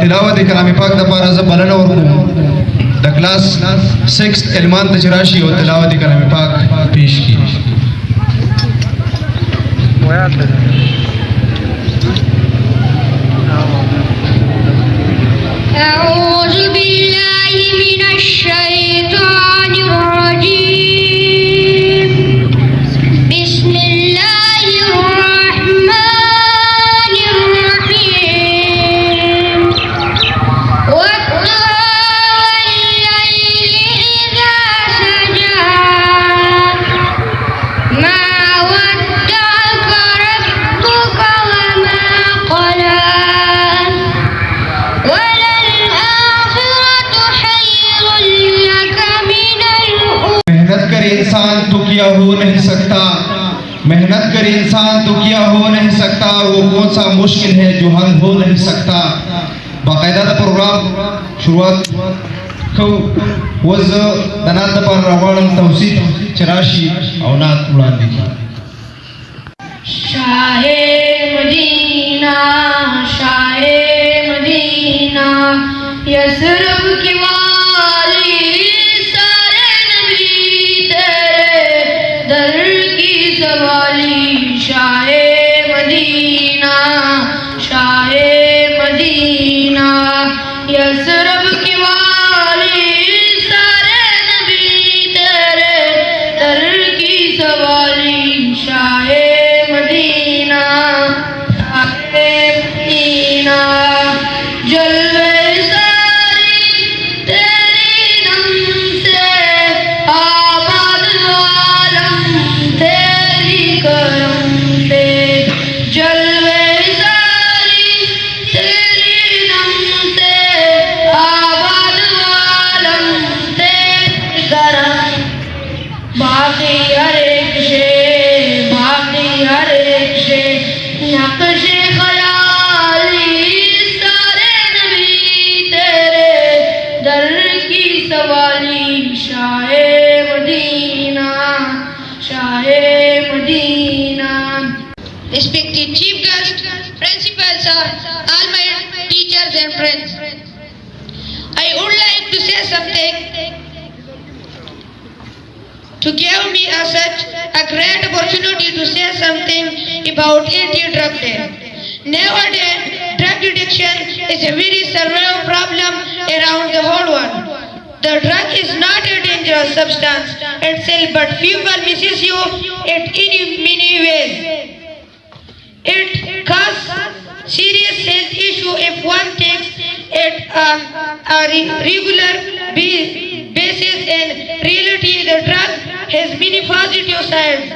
तिलावत कलाम पाक द पारा ज बलना और द क्लास 6th इल्मान तजराशी और तिलावत कलाम पाक पेश की। أعوذ بالله من الشيطان الرجيم بسم الله الرحمن الرحيم والضحى والليل إذا سجى ما ودعك ربك وما قلى मेहनत कर इंसान तो किया हो नहीं सकता, मेहनत कर इंसान तो किया हो नहीं सकता, वो कौन सा मुश्किल है जो हल हो नहीं सकता। बाकायदा प्रोग्राम शुरुआत को वज दनात पर रवान तवसीफ चराशी औनात उड़ान दी। शाहे मदीना यसरब की वाली सारे नबी तेरे दर की सवाली। शाहे मदीना यसरब की वाली सारे नबी तेरे दर की सवाली। शाहे मदीना जलवे बाकी हर एक शे नक्शे ख्याली सारे नबी तेरे दर की सवाली। Shah Medina Respected chief guest, principal sir, all my teachers and friends, I would like to say something to give me such a great opportunity to say something about anti-drug day. Nowadays, drug addiction is a very severe problem around the whole world. The drug is not a dangerous substance itself, but people misuse it in many ways. It causes serious health issues if one takes it on a regular basis. In reality, the drug has many positive sides.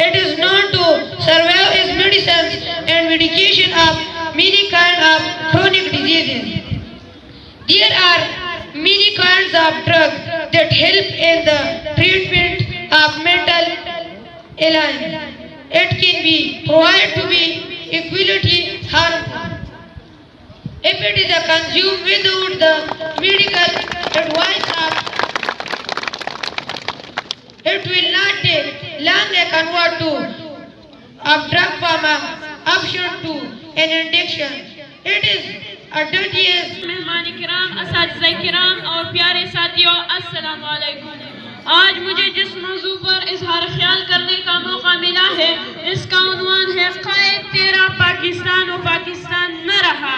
It is known to serve as medicines and medication of many kinds of chronic diseases. There are many kinds of drugs that help in the treatment of mental illness. It can be provided to be equally harmful if it is consumed without the medical advice of. It will not take long to convert to a drug from an option to an addiction. It is a dirtiest. मेहमान किराम, असातिज़ा किराम और प्यारे साथियों, अस्सलाम वालेकुम। आज मुझे जिस मौजू पर इजहार ख्याल करने का मौका मिला है, इसका उन्वान है क़ायद तेरा पाकिस्तान और पाकिस्तान न रहा।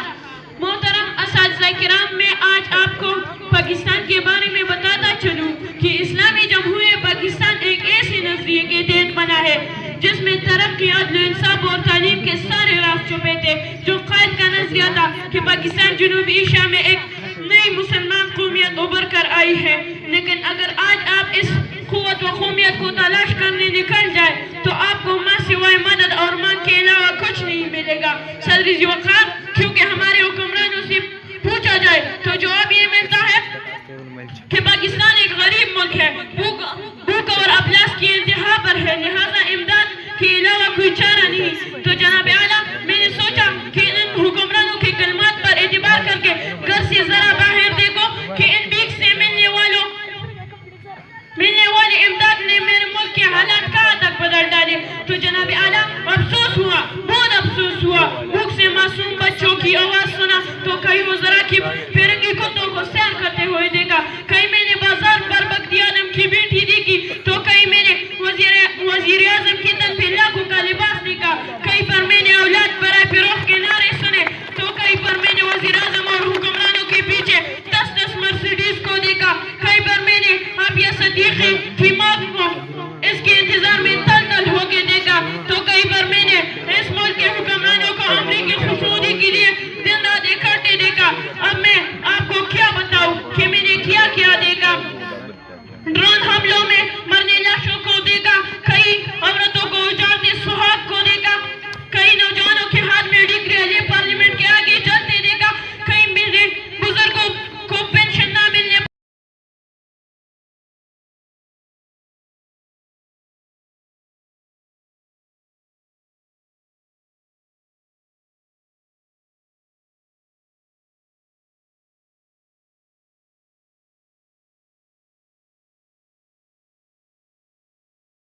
मोहतरम असातिज़ा किराम, मैं आज आपको पाकिस्तान के बारे में बताता चलूँ कि इस्लामी जमहूरियत पाकिस्तान एक ऐसे नजरिए के तहत बना है जिसमें तरक्की, अदल, इंसाफ और तालीम के सारे राज छुपे थे। जो क़ायद का नजरिया था कि पाकिस्तान जनूबी एशिया में एक नई मुसलमान कौमियत उभर कर आई है। लेकिन अगर आज आप इस क़ुव्वत व कौमियत को तलाश करने निकल जाए तो आपको माँ सिवाय मदद और माँ के अलावा कुछ नहीं मिलेगा। सदरी वक़ार, क्योंकि हमारे हुक्मरानों से पूछा जाए तो जवाब ये मिलता है कि पाकिस्तान एक गरीब मुल्क है, भूख और अफलास की इंतहा पर है, लिहाजा इमदाद के अलावा कोई चारा नहीं। तो जनाब आला, मैंने सोचा कि इन हुक्मरानों के कलमात पर एतबार करके घर से जरा बाहर देखो कि इन बीक से मिलने वाली इमदाद ने मेरे मुल्क के हालात कहाँ तक बदल डाले। तो जनाब आला, अफसोस हुआ, बहुत अफसोस हुआ। भूख से मासूम बच्चों की आवाज़ सुना तो कहीं वो जरा की फिरंगी कुत्तों को सैर करते हुए देखा, कहीं मैंने बाजार पर बख्ती आदम की बेटी देखी, तो कहीं मैंने वजीर आजम की तन पे लाखों का लिबास देखा, कहीं पर मैंने औलाद बराए फिरोख के नारे सुने, तो कहीं पर मैंने वजीर आजम और हुक्मरानों के पीछे 10-10 मर्सिडीज को देखा, कहीं पर मैंने आबिया सदीकी की मौत को